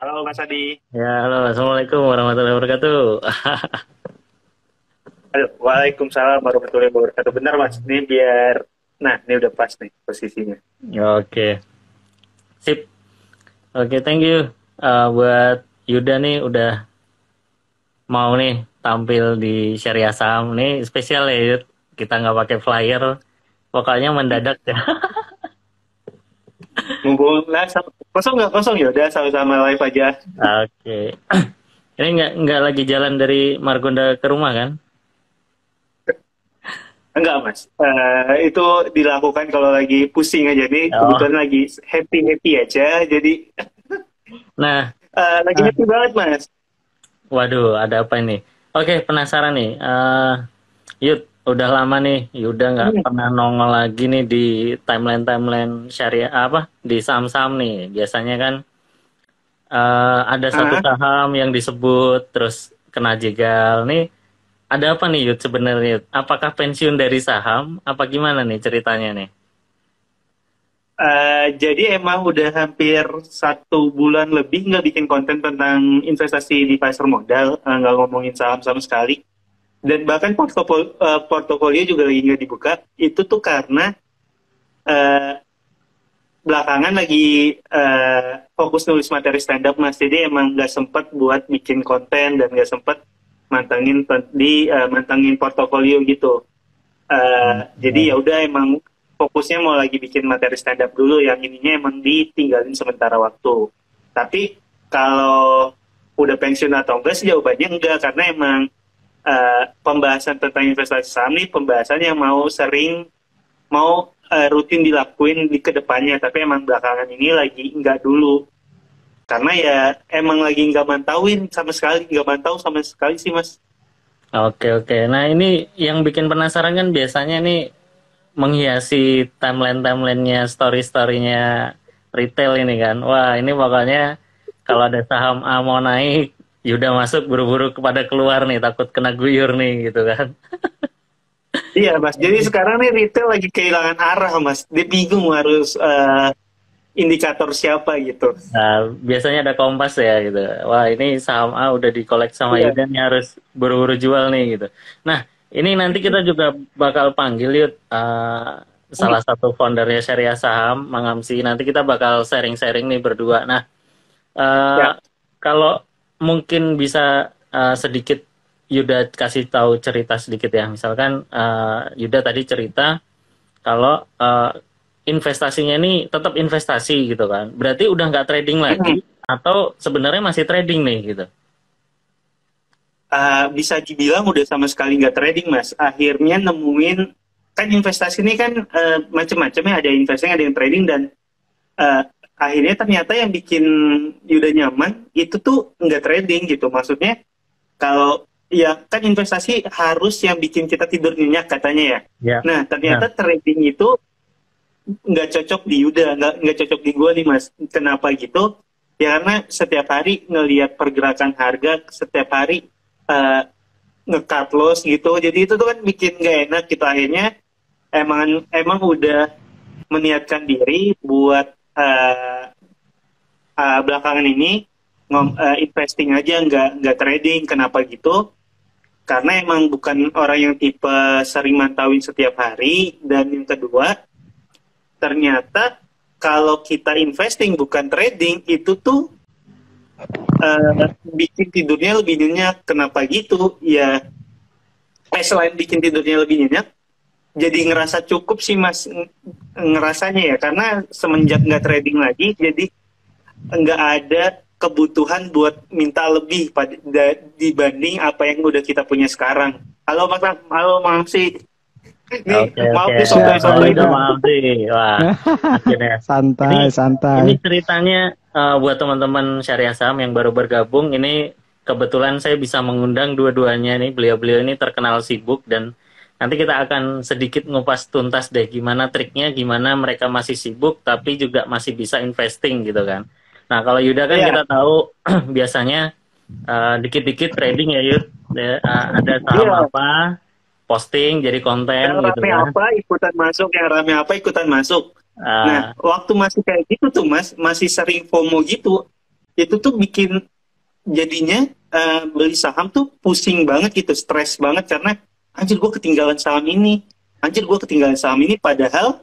Halo Mas Adi. Ya, halo. Assalamualaikum warahmatullahi wabarakatuh. Aduh, Waalaikumsalam warahmatullahi wabarakatuh. Benar Mas, ini biar... Nah, ini udah pas nih posisinya. Oke, sip. Oke, thank you. Buat Yuda nih udah mau nih tampil di Syariah Saham. Nih spesial ya, Yud. Kita nggak pakai flyer. Pokoknya mendadak ya. Mumpung lah, kosong nggak kosong ya udah sama-sama live aja. Oke. Ini nggak lagi jalan dari Margonda ke rumah kan? Enggak Mas, itu dilakukan kalau lagi pusing aja. Jadi Oh. kebetulan lagi happy-happy aja. Jadi Nah, lagi ah, happy banget Mas. waduh, ada apa ini? Oke, penasaran nih. Yud, udah lama nih, Yuda nggak Hmm. pernah nongol lagi nih di timeline-timeline syariah apa di saham-saham nih. Biasanya kan ada satu Ah, saham yang disebut terus kena jegal. Nih ada apa nih Yud sebenarnya? Yud? Apakah pensiun dari saham? Apa gimana nih ceritanya nih? jadi emang udah hampir 1 bulan lebih nggak bikin konten tentang investasi di pasar modal, nggak ngomongin saham sama sekali. Dan bahkan portofolio juga lagi nggak dibuka. Itu tuh karena eh, belakangan lagi fokus nulis materi stand up Mas. Jadi emang nggak sempet buat bikin konten dan nggak sempet mantengin portofolio gitu. Jadi Ya. ya udah emang fokusnya mau lagi bikin materi stand up dulu, yang ininya emang ditinggalin sementara waktu. Tapi kalau udah pensiun atau enggak sih jawabannya enggak, karena emang pembahasan tentang investasi saham nih pembahasan yang mau rutin dilakuin di kedepannya, tapi emang belakangan ini lagi enggak dulu. Karena ya emang lagi nggak mantau sama sekali sih Mas. Oke, oke. Nah ini yang bikin penasaran kan biasanya nih menghiasi timeline-timelinenya, story-storynya retail ini kan. Wah, ini pokoknya kalau ada saham A mau naik, Yuda masuk buru-buru kepada keluar nih, takut kena guyur nih gitu kan. Iya Mas, jadi sekarang nih retail lagi kehilangan arah Mas. Dia bingung harus indikator siapa gitu. Nah, biasanya ada Kompas ya gitu. Wah, ini saham A udah dikolek sama Iya. Yuda nih harus buru-buru jual nih gitu. Nah, ini nanti kita juga bakal panggil Yud, salah satu foundernya Syariah Saham, Mang Amsi. Nanti kita bakal sharing-sharing nih berdua. Nah, eh, Ya. kalau mungkin bisa sedikit Yuda kasih tahu cerita sedikit ya. Misalkan Yuda tadi cerita kalau investasinya ini tetap investasi gitu kan. Berarti udah nggak trading lagi Hmm. atau sebenarnya masih trading nih gitu. Bisa dibilang udah sama sekali nggak trading Mas. Akhirnya nemuin, kan investasi ini kan macam-macam ya, ada investasi, ada yang trading, dan eh, akhirnya ternyata yang bikin Yuda nyaman itu tuh nggak trading gitu. Maksudnya kalau ya kan investasi harus yang bikin kita tidur nyenyak katanya ya. Ya. Nah Nah, ternyata trading itu nggak cocok di Yuda, nggak cocok di gue nih Mas. Kenapa gitu? Ya karena setiap hari ngelihat pergerakan harga, setiap hari eh, nge-cut loss gitu. Jadi itu tuh kan bikin gak enak gitu. Akhirnya emang emang udah meniatkan diri buat belakangan ini investing aja, nggak trading. Kenapa gitu? Karena emang bukan orang yang tipe sering mantauin setiap hari. Dan yang kedua, ternyata kalau kita investing bukan trading itu tuh bikin tidurnya lebih nyenyak. Kenapa gitu? Ya, selain bikin tidurnya lebih nyenyak, jadi ngerasa cukup sih Mas, ngerasanya ya. Karena semenjak nggak trading lagi, jadi nggak ada kebutuhan buat minta lebih dibanding apa yang udah kita punya sekarang. Halo Mas, halo Mamsi. Ini oke, oke. maaf nih Halo sotoy-sotoy Yuda, nih. Mang Amsi. Wah, akhirnya. Ini Santai, ini santai. ceritanya buat teman-teman Syariah Saham yang baru bergabung. Ini kebetulan saya bisa mengundang dua-duanya nih. Beliau-beliau ini terkenal sibuk dan nanti kita akan sedikit ngupas tuntas deh gimana triknya, gimana mereka masih sibuk tapi juga masih bisa investing gitu kan. Nah, kalau Yuda kan Iya, kita tahu biasanya dikit-dikit trading ya Yud. Ya, ada saham iya. apa, posting jadi konten Yang gitu rame kan. apa ikutan masuk, yang rame apa ikutan masuk. Nah, Ah, waktu masih kayak gitu tuh Mas, masih sering FOMO gitu. itu tuh bikin jadinya beli saham tuh pusing banget gitu, stres banget karena anjir gue ketinggalan saham ini, padahal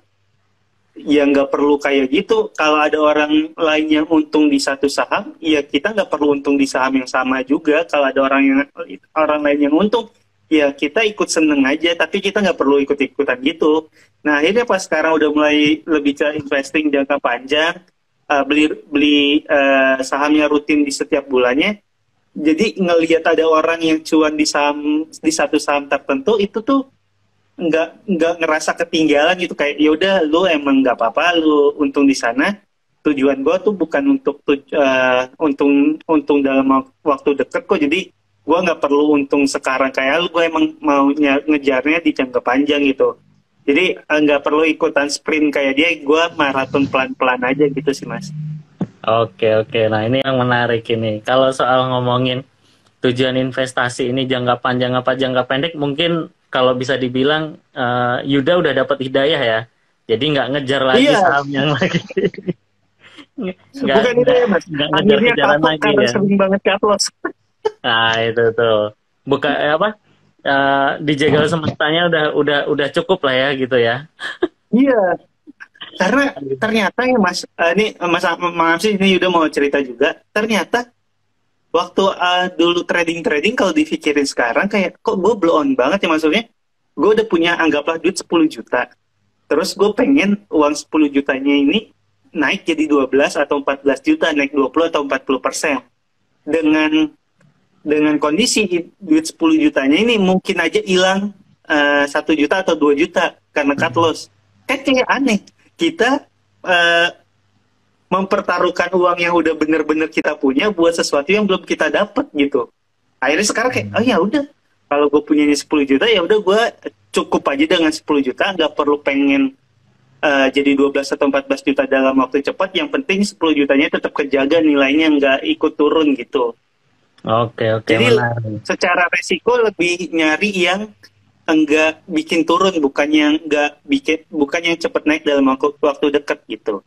ya nggak perlu kayak gitu. Kalau ada orang lain yang untung di satu saham, ya kita nggak perlu untung di saham yang sama juga. Kalau ada orang lain yang untung, ya kita ikut seneng aja, tapi kita nggak perlu ikut-ikutan gitu. Nah akhirnya pas sekarang udah mulai lebih ke investing jangka panjang, beli beli sahamnya rutin di setiap bulannya. Jadi ngelihat ada orang yang cuan di satu saham tertentu itu tuh nggak ngerasa ketinggalan gitu, kayak ya udah lu emang nggak apa-apa lu untung di sana, tujuan gue tuh bukan untuk untung dalam waktu deket kok, jadi gue nggak perlu untung sekarang kayak lu, gue emang mau ngejarnya di jangka panjang gitu, jadi nggak perlu ikutan sprint kayak dia, gue maraton pelan-pelan aja gitu sih Mas. Oke, nah ini yang menarik ini. Kalau soal ngomongin tujuan investasi ini jangka panjang apa jangka pendek, mungkin kalau bisa dibilang Yuda udah dapat hidayah ya. Jadi nggak ngejar lagi saham yang lagi. Bukan itu ya Mas. Akhirnya kapok karena sering banget cut loss. Nah itu tuh. Bukan apa? Dijegal semestanya udah cukup lah ya gitu ya. Iya. Karena ternyata ya Mas, ini Mas sih ini Yuda mau cerita juga. Ternyata waktu dulu trading kalau dipikirin sekarang kayak kok gue blow on banget ya, maksudnya gue udah punya anggaplah duit 10 juta, terus gue pengen uang 10 jutanya ini naik jadi 12 atau 14 juta, naik 20 atau 40%. Dengan kondisi duit 10 jutanya ini mungkin aja hilang 1 juta atau 2 juta karena cut loss. Kan kayak aneh kita mempertaruhkan uang yang udah bener-bener kita punya buat sesuatu yang belum kita dapat gitu. Akhirnya sekarang kayak, oh ya udah, kalau gue punyanya 10 juta ya udah gue cukup aja dengan 10 juta, nggak perlu pengen jadi 12 atau 14 juta dalam waktu cepat. Yang penting 10 jutanya tetap kejaga nilainya, nggak ikut turun gitu. Oke. Jadi secara resiko lebih nyari yang enggak bikin turun, bukan yang cepat naik dalam waktu dekat gitu.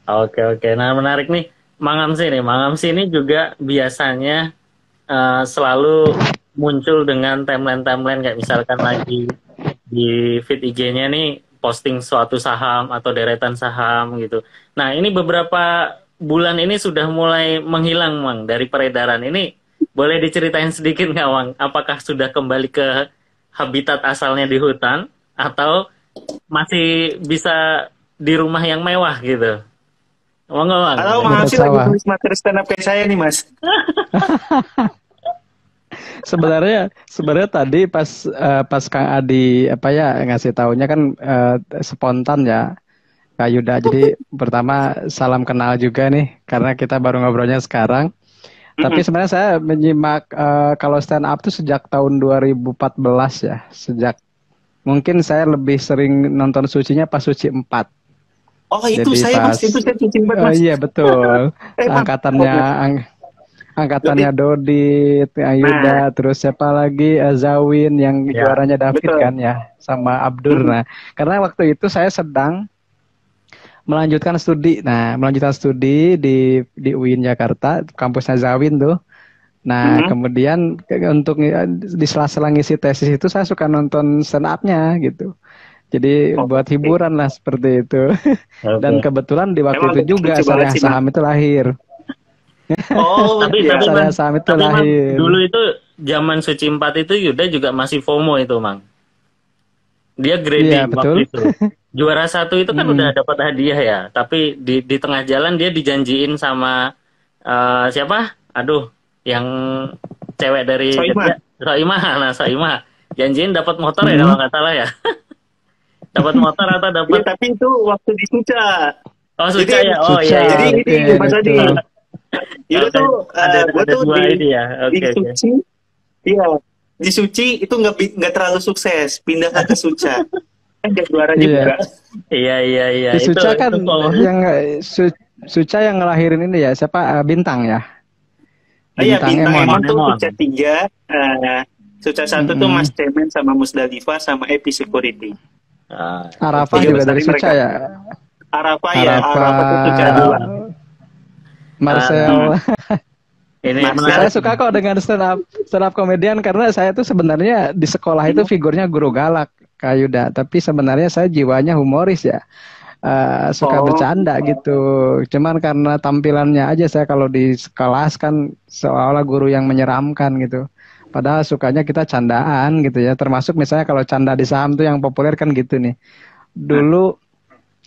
Oke. Nah menarik nih, Mang Amsi ini juga biasanya selalu muncul dengan timeline kayak misalkan lagi di feed IG-nya nih posting suatu saham atau deretan saham gitu. Nah ini beberapa bulan ini sudah mulai menghilang Mang dari peredaran ini. Boleh diceritain sedikit nggak Mang? Apakah sudah kembali ke habitat asalnya di hutan atau masih bisa di rumah yang mewah gitu? Halo, maaf sih lagi tulis materi stand up kayak saya nih Mas. Sebenarnya tadi pas Kang Adi ngasih taunya kan spontan ya Kak Yuda. Jadi pertama salam kenal juga nih karena kita baru ngobrolnya sekarang. Tapi sebenarnya saya menyimak kalau stand up tuh sejak tahun 2014 ya. Mungkin saya lebih sering nonton Sucinya pas Suci 4. Oh itu jadi saya itu saya Suci 4 Mas. Iya betul. Angkatannya Dodit, Ayuda, terus siapa lagi Zawin yang juaranya David kan ya, sama Abdur. Nah, karena waktu itu saya sedang melanjutkan studi di UIN Jakarta, kampusnya Zawin tuh. Nah, kemudian untuk di sela-sela ngisi tesis itu saya suka nonton stand up-nya gitu. Jadi buat hiburan lah seperti itu. Dan kebetulan di waktu itu juga Syariah Saham itu lahir. Tapi saham itu lahir. Dulu itu zaman Suci 4 itu Yuda juga masih FOMO itu, Mang. Dia grading waktu itu. Juara 1 itu kan udah dapat hadiah ya, tapi di tengah jalan dia dijanjiin sama siapa? Aduh, yang cewek dari Soimah. Janjiin dapat motor ya kalau nggak salah ya. Dapat motor atau dapat? Ya, tapi itu waktu di Suca. Oh Suca ya. Oh iya. Jadi ini Mas Adi. Itu tuh ada dua ini ya. Di Suci. Iya. Di Suci itu nggak terlalu sukses. Pindah ke Suca. Nggak juara juga. Iya. Di Suca kan yang Suca yang ngelahirin ini ya. Siapa? Bintang ya. Iya, Bintang Emon tuh Suca 3. Suca 1 tuh Mas Cemen sama Musdalifah sama Epi Security. Arafah juga dari Suca ya. Arafah tuh Suca 2. Marcel. Ini Mas, Saya menarik. suka kok dengan stand up komedian karena saya tuh sebenarnya di sekolah itu figurnya guru galak, Kak Yuda. Tapi sebenarnya saya jiwanya humoris ya. Suka oh, bercanda gitu. Cuman karena tampilannya aja saya kalau di kelas kan seolah-olah guru yang menyeramkan gitu. Padahal sukanya kita candaan gitu ya. Termasuk misalnya kalau canda di saham tuh yang populer kan gitu nih. Dulu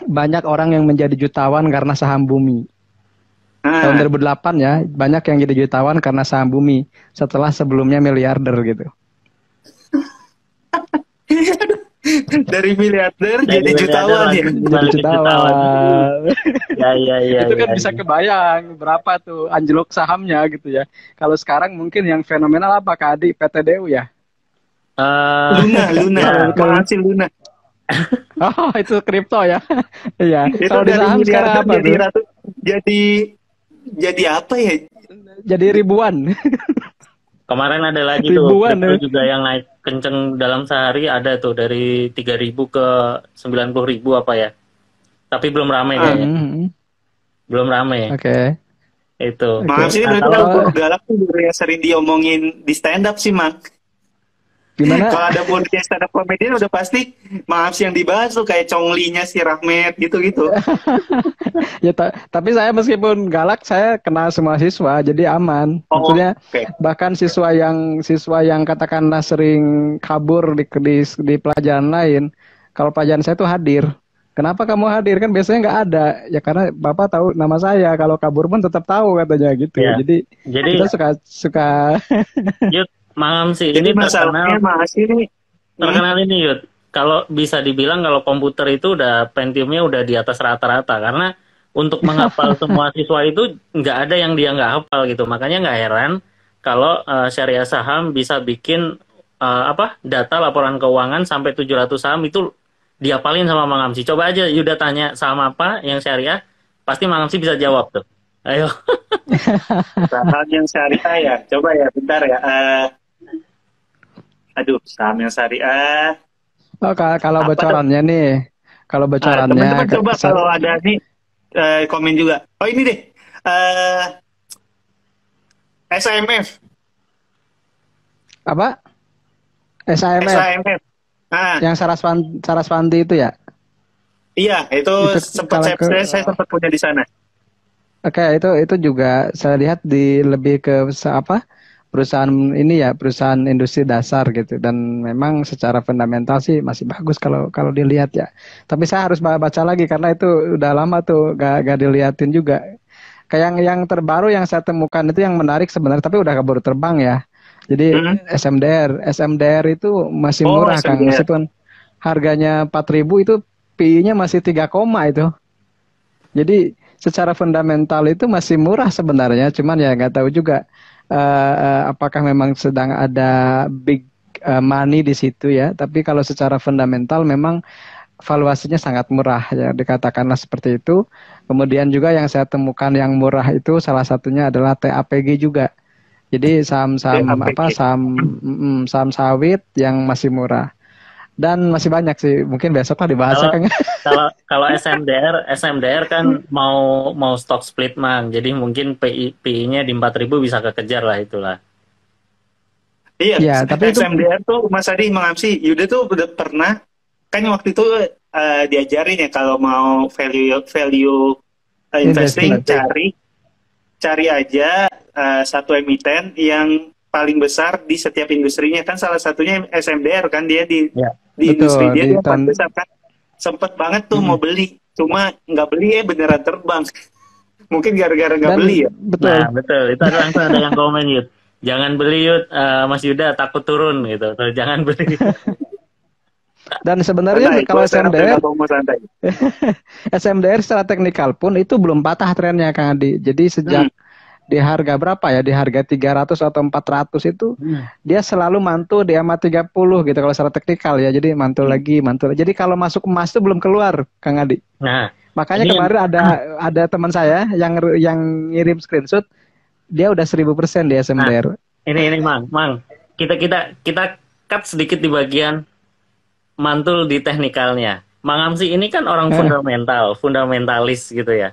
banyak orang yang menjadi jutawan karena saham bumi. Tahun 2008 ya, banyak yang jadi jutawan karena saham bumi. Setelah sebelumnya miliarder gitu. dari miliarder Dari jadi miliarder jutawan ya. langsung Jadi balik ke jutawan. jutawan. Ya. Itu kan Ya. bisa kebayang berapa tuh anjlok sahamnya gitu ya. Kalau sekarang mungkin yang fenomenal apa Kak Adi? PTDU ya? Luna, Ya, makasih Luna. Oh, itu kripto ya. Iya. Itu Kalau di dari saham sekarang miliarder apa jadi tuh? ratu, jadi apa ya? Jadi ribuan. kemarin ada lagi tuh Ribuan kripto ya. juga yang naik kenceng dalam sehari, ada tuh dari 3.000 ke 90.000 apa ya. Tapi belum rame kayaknya. Hmm, Belum rame Oke. itu. Maaf sih, Nah, berarti kalau kalau guru galak tuh guru yang sering diomongin di stand up sih, Mang. Gimana? Kalau ada podcast stand up comedian udah pasti maaf sih yang dibahas tuh kayak Chongli-nya si Rahmat gitu-gitu. Ya, tapi saya meskipun galak, saya kenal semua siswa, jadi aman. Oh, Maksudnya oke. bahkan siswa yang katakanlah sering kabur di pelajaran lain, kalau pelajaran saya tuh hadir. Kenapa kamu hadir? Kan biasanya nggak ada. Ya karena Bapak tahu nama saya. Kalau kabur pun tetap tahu katanya gitu. ya. Jadi Jadi kita suka Yud, Mangam sih Jadi ini masalahnya masih nih. terkenal ini Yud. Kalau bisa dibilang kalau komputer itu udah Pentiumnya udah di atas rata-rata, karena untuk menghafal semua siswa itu nggak ada yang dia nggak hafal gitu. Makanya nggak heran kalau Syariah Saham bisa bikin data laporan keuangan sampai 700 saham itu diapalin sama Mang Amsi. Coba aja Yuda tanya saham apa yang syariah, pasti Mang Amsi bisa jawab tuh. Ayo. Saham yang syariah ya. Coba ya, bentar ya. Saham yang syariah. Oh, kalau Apa bocorannya nih, kalau bocorannya teman-teman coba kalau ada nih komen juga. Oh ini deh. SAMF. apa? SAMF SAMF. yang Saraswanti itu ya? Iya, itu sempat saya sempat punya di sana. Oke, itu juga saya lihat lebih ke perusahaan ini ya, perusahaan industri dasar gitu, dan memang secara fundamental sih masih bagus kalau dilihat ya. Tapi saya harus baca lagi karena itu udah lama tuh gak diliatin juga. Kayak yang terbaru yang saya temukan itu yang menarik sebenarnya, tapi udah kabur terbang ya. Jadi SMDR itu masih murah Kang, meskipun harganya 4.000 itu PI-nya masih 3, itu. Jadi secara fundamental itu masih murah sebenarnya, cuman ya nggak tahu juga apakah memang sedang ada big money di situ ya. Tapi kalau secara fundamental memang valuasinya sangat murah ya, dikatakanlah seperti itu. Kemudian juga yang saya temukan yang murah itu salah satunya adalah TAPG juga. Jadi saham sawit yang masih murah. Dan masih banyak sih, mungkin besok lah dibahas ya Kang. Kalau SMDR kan mau stock split Mang, jadi mungkin PI-nya di 4.000 bisa kekejar lah itulah. Iya, ya, tapi SMDR tuh Mas Adi mengamsi, Yuda tuh udah pernah kan waktu itu diajarin ya kalau mau value investing cari aja satu emiten yang paling besar di setiap industrinya, kan salah satunya SMDR kan, dia di industri dia paling besar kan. Sempet banget tuh mau beli, cuma nggak beli beneran terbang. Mungkin gara-gara nggak beli ya. Betul. Nah betul, itu langsung ada yang komen Yud, jangan beli Yud, Mas Yuda takut turun gitu, jangan beli. Dan sebenarnya kalau SMDR secara teknikal pun itu belum patah trennya Kang Adi. Jadi sejak di harga berapa ya, di harga 300 atau 400 itu dia selalu mantul di amat 30 gitu kalau secara teknikal ya. Jadi mantul lagi. Jadi kalau masuk emas itu belum keluar Kang Adi. Nah, makanya kemarin ada teman saya yang ngirim screenshot, dia udah 1000% di SMDR. Nah, ini Mang, kita cut sedikit di bagian mantul di teknikalnya. Mang Amsi ini kan orang fundamentalis gitu ya.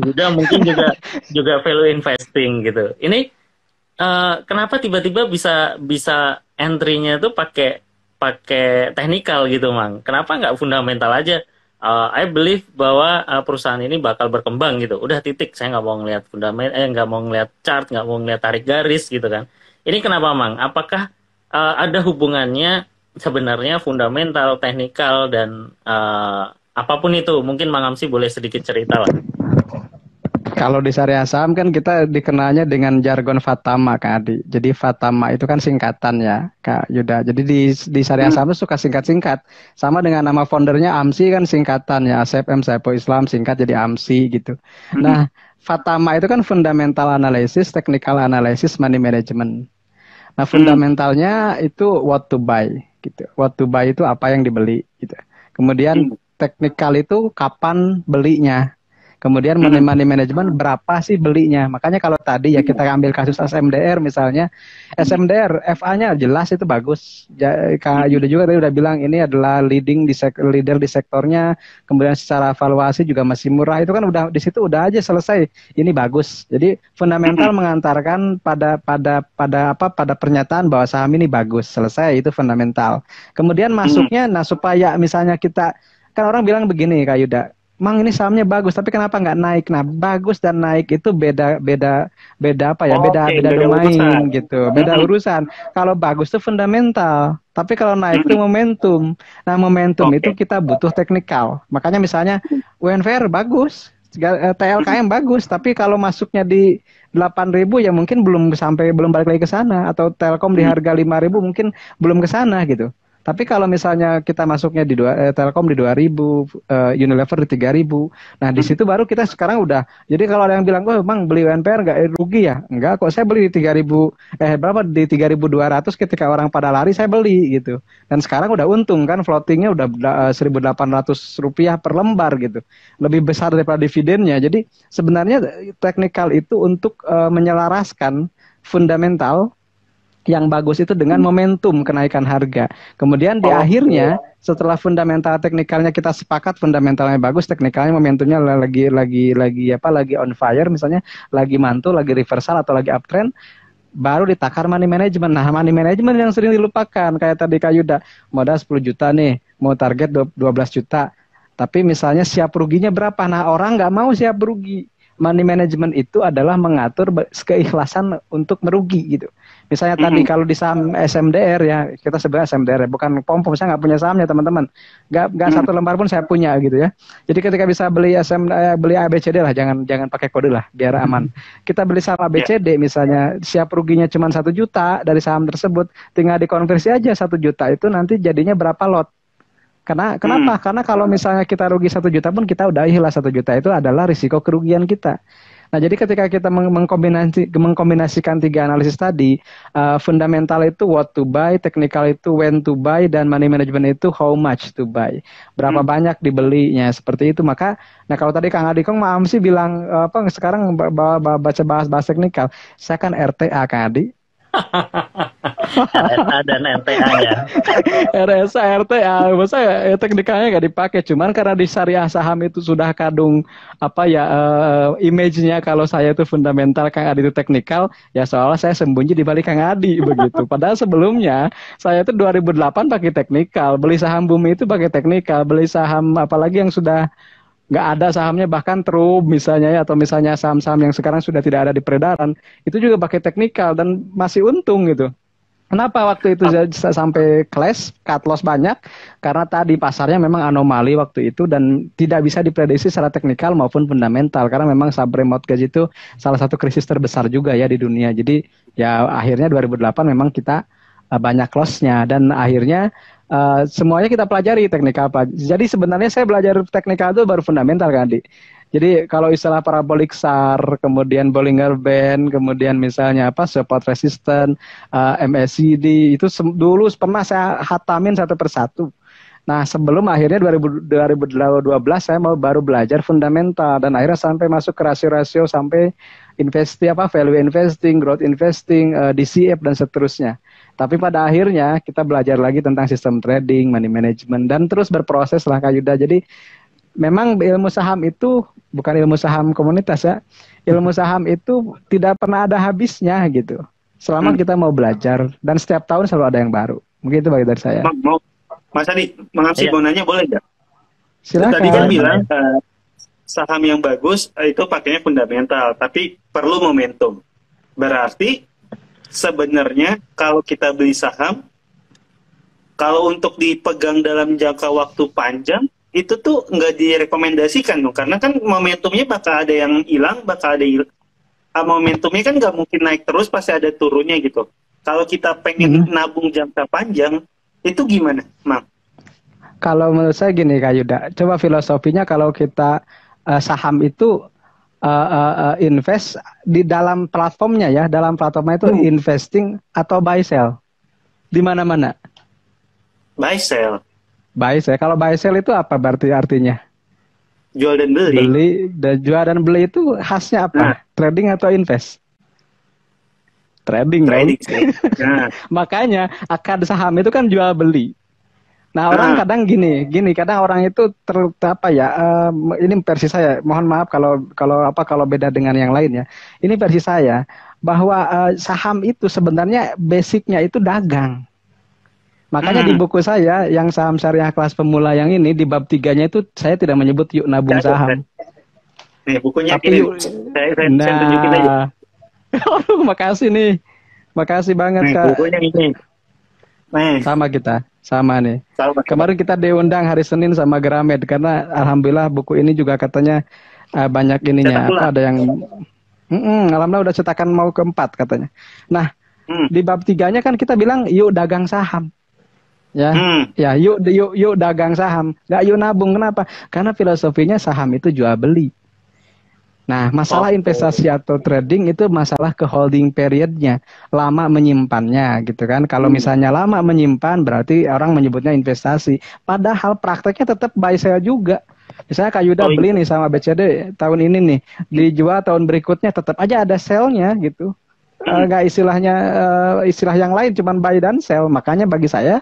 Udah mungkin juga value investing gitu. Ini kenapa tiba-tiba bisa bisa entry-nya tuh pakai pakai teknikal gitu, Mang? Kenapa nggak fundamental aja? I believe bahwa perusahaan ini bakal berkembang gitu. Udah titik. Saya nggak mau ngelihat nggak mau ngelihat chart, nggak mau ngelihat tarik garis gitu kan. Ini kenapa, Mang? Apakah ada hubungannya sebenarnya fundamental, teknikal dan apapun itu? Mungkin Mang Amsi boleh sedikit cerita lah. Kalau di syariah saham kan kita dikenalnya dengan jargon Fatama, Kak Adi. Jadi Fatama itu kan singkatan ya, Kak Yuda. Jadi di syariah saham itu suka singkat-singkat. Sama dengan nama foundernya AMSI kan singkatan ya, Asep M. Saipul Islam, singkat jadi AMSI gitu. Nah, Fatama itu kan fundamental analysis, technical analysis, money management. Nah, fundamentalnya itu what to buy gitu. What to buy itu apa yang dibeli gitu. Kemudian teknikal itu kapan belinya. Kemudian money management berapa sih belinya. Makanya kalau tadi ya kita ambil kasus SMDR misalnya. SMDR FA-nya jelas itu bagus. Kak Yuda juga tadi udah bilang ini adalah leader di sektornya. Kemudian secara valuasi juga masih murah. Itu kan udah di situ udah aja selesai. Ini bagus. Jadi fundamental mengantarkan pada pernyataan bahwa saham ini bagus. Selesai, itu fundamental. Kemudian masuknya supaya misalnya kita kan orang bilang begini Kak Yuda. Mang ini sahamnya bagus, tapi kenapa nggak naik? Nah, bagus dan naik itu beda domain gitu, beda urusan. Kalau bagus itu fundamental, tapi kalau naik itu momentum. Nah, momentum itu kita butuh teknikal. Makanya misalnya UNVR bagus, TLKM bagus, tapi kalau masuknya di 8.000 ya mungkin belum balik lagi ke sana, atau Telkom di harga 5.000 mungkin belum ke sana gitu. Tapi kalau misalnya kita masuknya di Telkom di 2.000, Unilever di 3.000, nah di situ baru kita sekarang udah. Jadi kalau ada yang bilang, oh Bang beli UNPR nggak rugi ya? Enggak kok, saya beli di 3.200 ketika orang pada lari saya beli gitu. Dan sekarang udah untung kan, floatingnya udah Rp1.800 per lembar gitu, lebih besar daripada dividennya. Jadi sebenarnya teknikal itu untuk menyelaraskan fundamental yang bagus itu dengan momentum kenaikan harga. Kemudian di akhirnya setelah fundamental teknikalnya kita sepakat fundamentalnya bagus, teknikalnya momentumnya lagi on fire misalnya, lagi mantul, lagi reversal atau lagi uptrend, baru ditakar money management. Nah, money management yang sering dilupakan kayak tadi Kak Yuda, modal 10 juta nih, mau target 12 juta. Tapi misalnya siap ruginya berapa? Nah, orang nggak mau siap rugi. Money management itu adalah mengatur keikhlasan untuk merugi gitu. Misalnya tadi kalau di saham SMDR ya, kita sebenarnya SMDR ya, bukan pom-pom, saya nggak punya sahamnya teman-teman. Nggak satu lembar pun saya punya gitu ya. Jadi ketika bisa beli beli ABCD lah, jangan pakai kode lah biar aman. Kita beli saham ABCD misalnya, siap ruginya cuma 1 juta dari saham tersebut, tinggal dikonversi aja 1 juta itu nanti jadinya berapa lot. Kenapa? Karena kalau misalnya kita rugi 1 juta pun kita udah hilang 1 juta, itu adalah risiko kerugian kita. Nah, jadi ketika kita mengkombinasikan 3 analisis tadi, fundamental itu what to buy, technical itu when to buy, dan money management itu how much to buy. Berapa banyak dibelinya, seperti itu. Maka, nah kalau tadi Kang Adikong Maam sih bilang, sekarang baca bahas teknikal. Saya kan RTA, Kang Adi. RSA dan RTA-nya. RSA, RTA, masa teknikalnya nggak dipakai. Cuman karena di syariah saham itu sudah kadung image-nya kalau saya itu fundamental, Kang Adi itu teknikal, ya soalnya saya sembunyi di balik Kang Adi begitu. Padahal sebelumnya saya itu 2008 pakai teknikal, beli saham Bumi itu pakai teknikal, beli saham apalagi yang sudah nggak ada sahamnya, bahkan Trub misalnya ya, atau misalnya saham-saham yang sekarang sudah tidak ada di peredaran, itu juga pakai teknikal dan masih untung gitu. Kenapa waktu itu saya sampai clash, cut loss banyak? Karena tadi pasarnya memang anomali waktu itu dan tidak bisa diprediksi secara teknikal maupun fundamental, karena memang subprime mortgage itu salah satu krisis terbesar juga ya di dunia. Jadi ya akhirnya 2008 memang kita banyak loss-nya, dan akhirnya semuanya kita pelajari teknikal. Jadi sebenarnya saya belajar teknikal itu baru fundamental kan, Adi. Jadi kalau istilah parabolic SAR, kemudian Bollinger Band, kemudian misalnya support resistant, MACD, itu dulu pernah saya hatamin satu persatu. Nah, sebelum akhirnya 2012 saya baru belajar fundamental, dan akhirnya sampai masuk ke rasio-rasio, sampai value investing, growth investing, DCF dan seterusnya. Tapi pada akhirnya kita belajar lagi tentang sistem trading, money management, dan terus berproses lah Kak Yuda. Jadi memang ilmu saham itu bukan ilmu saham komunitas ya. Ilmu saham itu tidak pernah ada habisnya gitu. Selama kita mau belajar dan setiap tahun selalu ada yang baru. Begitu bagi dari saya. Mau Mas Adi, mengabsi mau nanya boleh nggak? Silakan. Tadi kan bilang saham yang bagus itu pakainya fundamental, tapi perlu momentum. Berarti sebenarnya kalau kita beli saham, kalau untuk dipegang dalam jangka waktu panjang, itu tuh nggak direkomendasikan dong, karena kan momentumnya bakal ada yang hilang, momentumnya kan nggak mungkin naik terus, pasti ada turunnya gitu. Kalau kita pengen nabung jangka panjang, itu gimana, Mang? Kalau menurut saya gini Kak Yuda, coba filosofinya kalau kita saham itu invest di dalam platformnya ya, dalam platformnya itu investing atau buy sell di mana-mana. Buy sell. Buy sell. Kalau buy sell itu apa berarti artinya? Jual dan beli. Jual dan beli itu khasnya apa? Trading atau invest? Trading. Nah. Makanya akad saham itu kan jual beli. Nah, orang kadang gini, kadang orang itu ini versi saya. Mohon maaf kalau beda dengan yang lain ya. Ini versi saya bahwa saham itu sebenarnya basicnya itu dagang. Makanya di buku saya yang saham syariah kelas pemula yang ini di bab 3-nya itu saya tidak menyebut yuk nabung saham. Nih bukunya ini saya tunjukin aja. Aduh, makasih nih. Makasih banget Kak. Bukunya ini. Sama kita. Sama nih. Kemarin kita diundang hari Senin sama Gramed karena alhamdulillah buku ini juga katanya banyak ininya. Ada yang alhamdulillah udah cetakan mau ke-4 katanya. Nah, di bab 3-nya kan kita bilang yuk dagang saham. Ya. Ya, yuk dagang saham. Enggak yuk nabung. Kenapa? Karena filosofinya saham itu jual beli. Nah, masalah investasi atau trading itu masalah ke holding periodnya, lama menyimpannya gitu kan. Kalau misalnya lama menyimpan berarti orang menyebutnya investasi. Padahal prakteknya tetap buy sell juga. Misalnya Kak Yuda beli nih sama BCD tahun ini nih, dijual tahun berikutnya tetap aja ada sell-nya gitu. Nggak istilah yang lain, cuman buy dan sell. Makanya bagi saya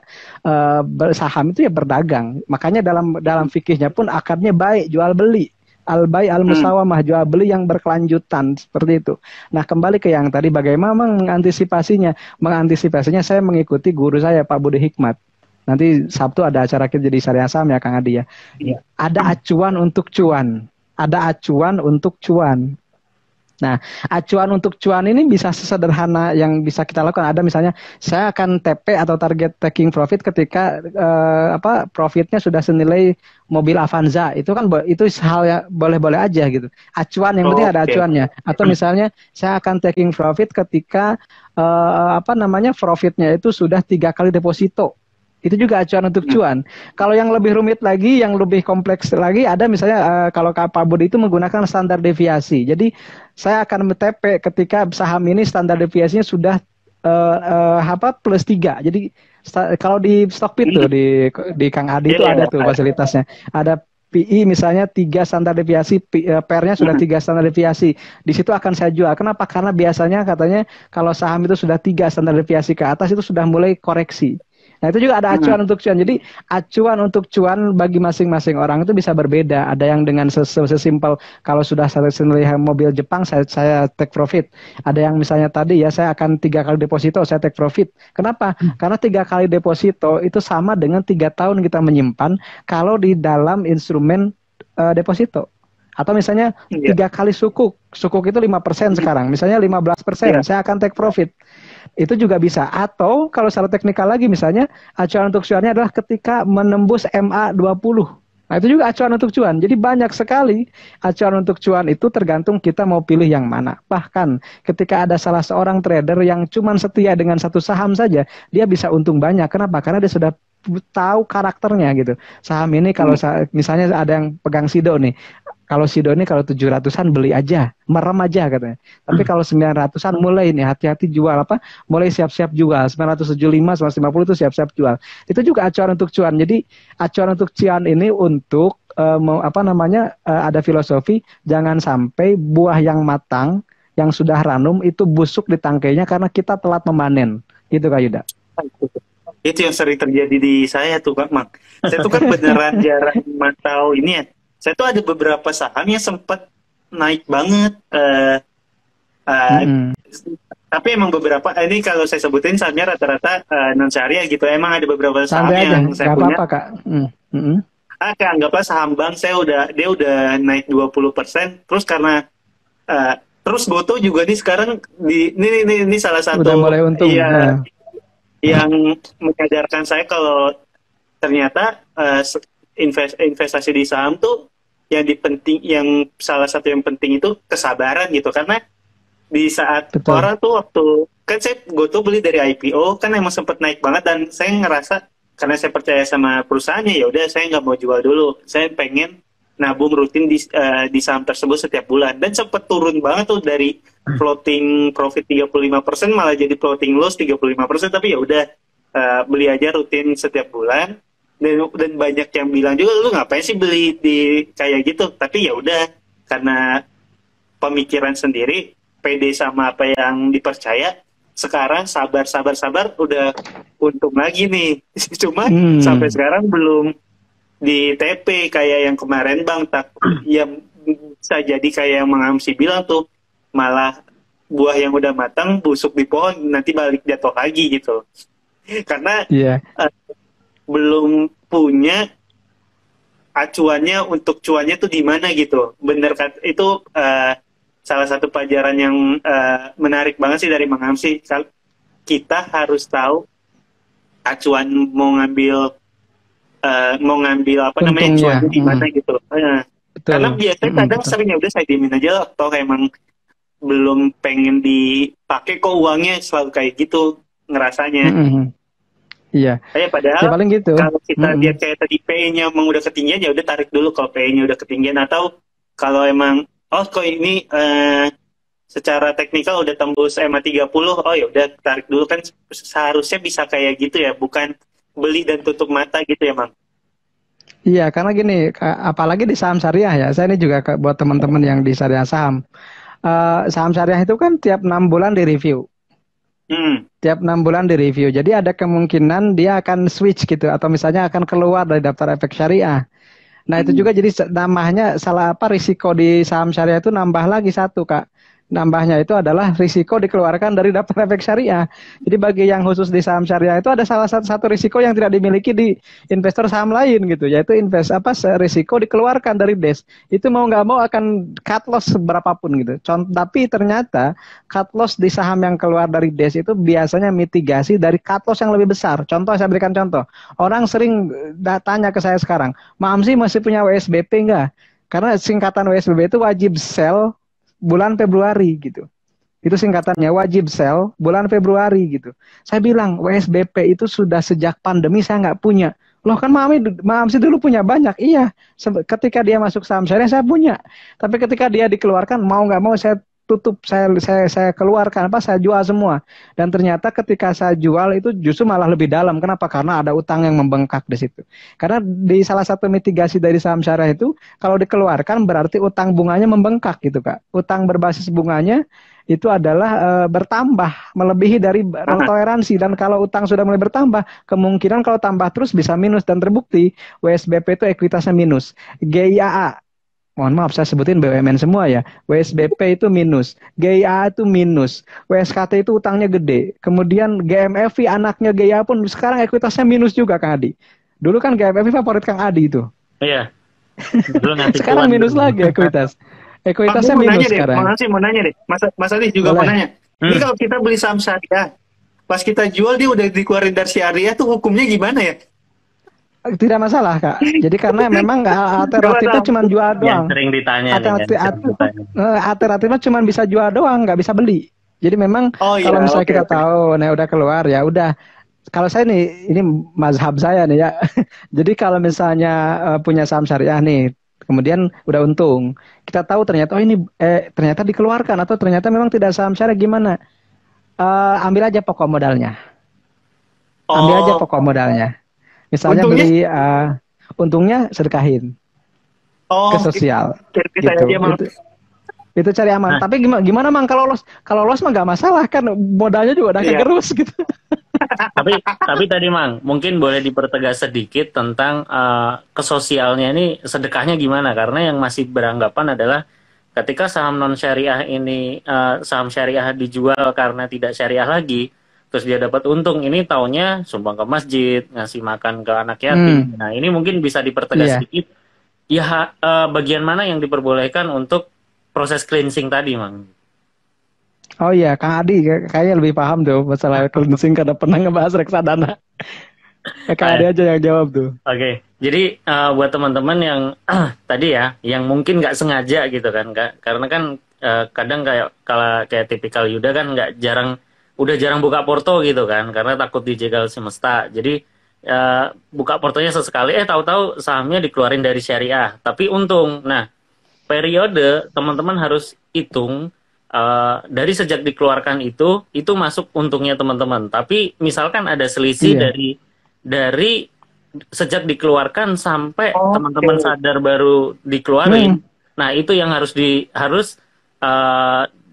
saham itu ya berdagang. Makanya dalam fikihnya pun akadnya baik jual beli. Al-bay al-musawamah, jual beli yang berkelanjutan seperti itu. Nah, kembali ke yang tadi bagaimana mengantisipasinya. Mengantisipasinya saya mengikuti guru saya Pak Budi Hikmat. Nanti Sabtu ada acara kita jadi syariah saham ya Kang Adi ya. Ada acuan untuk cuan. Ada acuan untuk cuan. Nah, acuan untuk cuan ini bisa sesederhana yang bisa kita lakukan. Ada misalnya, saya akan TP atau target taking profit ketika profitnya sudah senilai mobil Avanza. Itu kan itu hal yang boleh-boleh aja gitu. Acuan yang penting ada acuannya. Atau misalnya, saya akan taking profit ketika profitnya itu sudah 3 kali deposito. Itu juga acuan untuk cuan. Kalau yang lebih rumit lagi, yang lebih kompleks lagi, ada misalnya kalau Pak Budi itu menggunakan standar deviasi. Jadi saya akan TP ketika saham ini standar deviasinya sudah plus 3. Jadi kalau di Stockbit tuh di Kang Adi itu ada tuh fasilitasnya. Ada PI misalnya 3 standar deviasi, PER-nya sudah 3 standar deviasi. Di situ akan saya jual. Kenapa? Karena biasanya katanya kalau saham itu sudah 3 standar deviasi ke atas itu sudah mulai koreksi. Nah, itu juga ada acuan untuk cuan. Jadi acuan untuk cuan bagi masing-masing orang itu bisa berbeda. Ada yang dengan sesimpel kalau sudah senilai mobil Jepang saya take profit. Ada yang misalnya tadi ya saya akan 3 kali deposito saya take profit. Kenapa? Karena 3 kali deposito itu sama dengan 3 tahun kita menyimpan kalau di dalam instrumen deposito. Atau misalnya 3 kali sukuk itu 5% sekarang. Misalnya 15%, saya akan take profit. Itu juga bisa. Atau kalau secara teknikal lagi misalnya acuan untuk cuannya adalah ketika menembus MA 20. Nah, itu juga acuan untuk cuan. Jadi banyak sekali acuan untuk cuan itu tergantung kita mau pilih yang mana. Bahkan ketika ada salah seorang trader yang cuma setia dengan satu saham saja, dia bisa untung banyak. Kenapa? Karena dia sudah tahu karakternya gitu. Saham ini kalau misalnya ada yang pegang Sido nih. Kalau Sido ini kalau 700-an beli aja, merem aja katanya. Tapi kalau 900-an mulai nih hati-hati jual mulai siap-siap jual. 975, 950 itu siap-siap jual. Itu juga acuan untuk cuan. Jadi acuan untuk cuan ini untuk ada filosofi jangan sampai buah yang matang yang sudah ranum itu busuk di tangkainya karena kita telat memanen. Gitu Kak Yuda. Itu yang sering terjadi di saya tuh Kak Mak. Saya tuh kan beneran jarang mantau ini ya. saya tuh ada beberapa saham yang sempat naik banget. Mm-mm. Tapi emang beberapa, ini kalau saya sebutin sahamnya rata-rata non syariah gitu. Emang ada beberapa saham Santai aja, yang saya nggak punya. apa-apa Kak. Mm-mm. Kayak anggaplah saham bank dia udah naik 20%. Terus karena terus Goto juga nih sekarang ini salah Udah satu mulai untung. ya yang menyadarkan saya kalau ternyata investasi di saham tuh yang salah satu yang penting itu kesabaran gitu. Karena di saat Betul. orang tuh waktu kan saya Goto beli dari IPO kan emang sempat naik banget, dan saya ngerasa karena saya percaya sama perusahaannya, ya udah saya nggak mau jual dulu, saya pengen nabung rutin di saham tersebut setiap bulan, dan sempat turun banget tuh dari floating profit 35% malah jadi floating loss 35%. Tapi ya udah beli aja rutin setiap bulan, dan banyak yang bilang juga lu ngapain sih beli di kayak gitu, tapi ya udah karena pemikiran sendiri, pede sama apa yang dipercaya, sekarang sabar udah untung lagi nih. Cuma sampai sekarang belum di TP kayak yang kemarin Bang, yang bisa jadi kayak yang Mang Amsi bilang tuh, malah buah yang udah matang busuk di pohon nanti balik jatuh lagi gitu. Karena belum punya acuannya untuk cuannya tuh di mana gitu. Bener kan itu salah satu pelajaran yang menarik banget sih dari Mang Amsi. Kita harus tahu acuan mau ngambil apa namanya cuannya di mana gitu. Karena biasanya kadang sering ya udah saya diemin aja, atau emang belum pengen dipakai kok uangnya, selalu kayak gitu ngerasanya. Iya. Padahal ya, paling gitu. Kalau kita lihat kayak tadi PE-nya emang udah ketinggian, ya udah tarik dulu kalau PE-nya udah ketinggian. Atau kalau emang kok ini secara teknikal udah tembus EMA 30, ya udah tarik dulu. Kan seharusnya bisa kayak gitu ya, bukan beli dan tutup mata gitu ya, Mang. Iya, karena gini, apalagi di saham syariah ya. Saya ini juga buat teman-teman yang di syariah saham. Saham syariah itu kan tiap 6 bulan direview. Tiap 6 bulan direview. Jadi ada kemungkinan dia akan switch gitu, atau misalnya akan keluar dari daftar efek syariah. Nah itu juga jadi namanya risiko di saham syariah itu nambah lagi satu, Kak. Nambahnya itu adalah risiko dikeluarkan dari daftar efek syariah. Jadi bagi yang khusus di saham syariah itu ada salah satu risiko yang tidak dimiliki di investor saham lain gitu, yaitu risiko dikeluarkan dari DES. Itu mau nggak mau akan cut loss berapapun gitu. Tapi ternyata cut loss di saham yang keluar dari DES itu biasanya mitigasi dari cut loss yang lebih besar. Contoh, saya berikan contoh. Orang sering tanya ke saya sekarang, Mamsi masih punya WSBP nggak? Karena singkatan WSBP itu wajib sell bulan Februari gitu. Itu singkatannya, wajib sell bulan Februari gitu. Saya bilang WSBP itu sudah sejak pandemi saya nggak punya. Loh kan Mamsi dulu punya banyak. Iya, ketika dia masuk saham syariah saya punya. Tapi ketika dia dikeluarkan, mau nggak mau saya tutup, saya keluarkan, saya jual semua. Dan ternyata ketika saya jual itu justru malah lebih dalam. Kenapa? Karena ada utang yang membengkak di situ. Karena di salah satu mitigasi dari saham syariah itu, kalau dikeluarkan berarti utang bunganya membengkak gitu, Kak. Utang berbasis bunganya itu adalah bertambah, melebihi dari toleransi. Dan kalau utang sudah mulai bertambah, kemungkinan kalau tambah terus bisa minus. Dan terbukti WSBP itu ekuitasnya minus. GIAA, mohon maaf saya sebutin BUMN semua ya. WSBP itu minus, GIA itu minus, WSKT itu utangnya gede. Kemudian GMFI anaknya GIA pun sekarang ekuitasnya minus juga, Kang Adi. Dulu kan GMFI favorit Kang Adi itu. Iya. Sekarang minus lagi ekuitas. Ekuitasnya minus sekarang. Mau nanya deh, Mas Adi juga mau nanya. Ini kalau kita beli saham syariah, pas kita jual dia udah dikeluarin dari syariah, tuh hukumnya gimana ya? Tidak masalah, Kak. Jadi karena memang alternatifnya cuma jual doang. Yang sering ditanya. Alternatifnya cuma bisa jual doang, nggak bisa beli. Jadi memang kalau misalnya kita tahu, udah keluar ya udah. Kalau saya ini mazhab saya nih ya. Jadi kalau misalnya punya saham syariah nih, kemudian udah untung, kita tahu ternyata ternyata dikeluarkan atau ternyata memang tidak saham syariah, gimana? Ambil aja pokok modalnya. Misalnya untungnya? Untungnya sedekahin ke sosial. Gitu. Itu cari aman. Tapi gimana Mang kalau los mah nggak masalah kan, modalnya juga udah kegerus gitu. Tapi tadi Mang, mungkin boleh dipertegas sedikit tentang kesosialnya ini sedekahnya gimana? Karena yang masih beranggapan adalah ketika saham non syariah ini saham syariah dijual karena tidak syariah lagi, terus dia dapat untung, ini taunya sumbang ke masjid, ngasih makan ke anak yatim. Nah, ini mungkin bisa dipertegas sedikit. Ya, bagian mana yang diperbolehkan untuk proses cleansing tadi, Mang? Oh iya, Kang Adi kayaknya lebih paham tuh masalah cleansing karena pernah ngebahas reksadana. Kang Adi aja yang jawab tuh. Oke, jadi buat teman-teman yang tadi ya, yang mungkin nggak sengaja gitu kan, karena kan kadang kayak tipikal Yuda kan udah jarang buka porto gitu kan, karena takut dijegal semesta. Jadi buka portonya sesekali, tahu-tahu sahamnya dikeluarin dari syariah, tapi untung. Nah, periode teman-teman harus hitung. Dari sejak dikeluarkan itu masuk untungnya teman-teman. Tapi misalkan ada selisih dari sejak dikeluarkan sampai teman-teman sadar baru dikeluarin. Nah, itu yang harus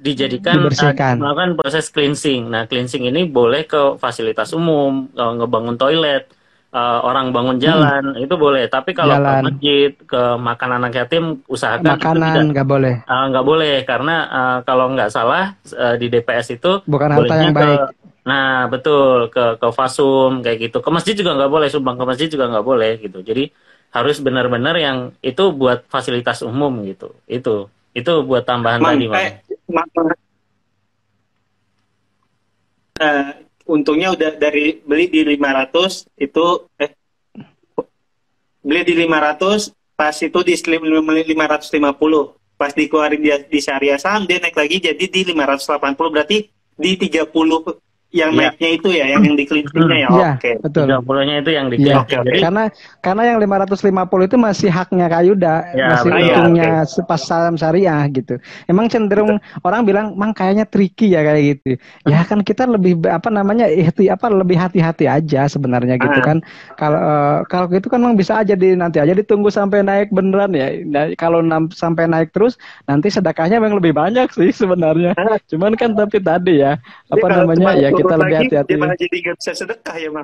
dijadikan melakukan proses cleansing. Nah, cleansing ini boleh ke fasilitas umum, ngebangun toilet, orang bangun jalan, itu boleh. Tapi kalau ke masjid, ke makan anak yatim, usahakan makanan nggak boleh. Nggak boleh, karena kalau nggak salah di DPS itu bukan harta yang baik. Nah, betul, ke fasum kayak gitu. Ke masjid juga nggak boleh, sumbang ke masjid juga nggak boleh gitu. Jadi harus benar-benar yang itu buat fasilitas umum gitu. Itu buat tambahan tadi, untungnya udah dari beli di 500 itu beli di 500 pas itu di 550, pas dikeluarin di syariah saham dia naik lagi jadi di 580, berarti di 30 yang naiknya itu ya, yang di cleansingnya ya. Oke. Betul. 30-nya itu yang di cleansing. Karena yang 550 itu masih haknya Kak Yuda, masih untungnya pas saham syariah gitu. Emang cenderung orang bilang, "Mang kayaknya tricky ya kayak gitu." Ya kan kita lebih lebih hati-hati aja sebenarnya gitu kan. Kalau gitu kan Mang bisa aja nanti aja ditunggu sampai naik beneran ya. Nah, kalau sampai naik terus nanti sedekahnya memang lebih banyak sih sebenarnya. Cuman kan tapi tadi ya kita lebih hati-hati. Dia malah jadi nggak bisa sedekah ya, Mang.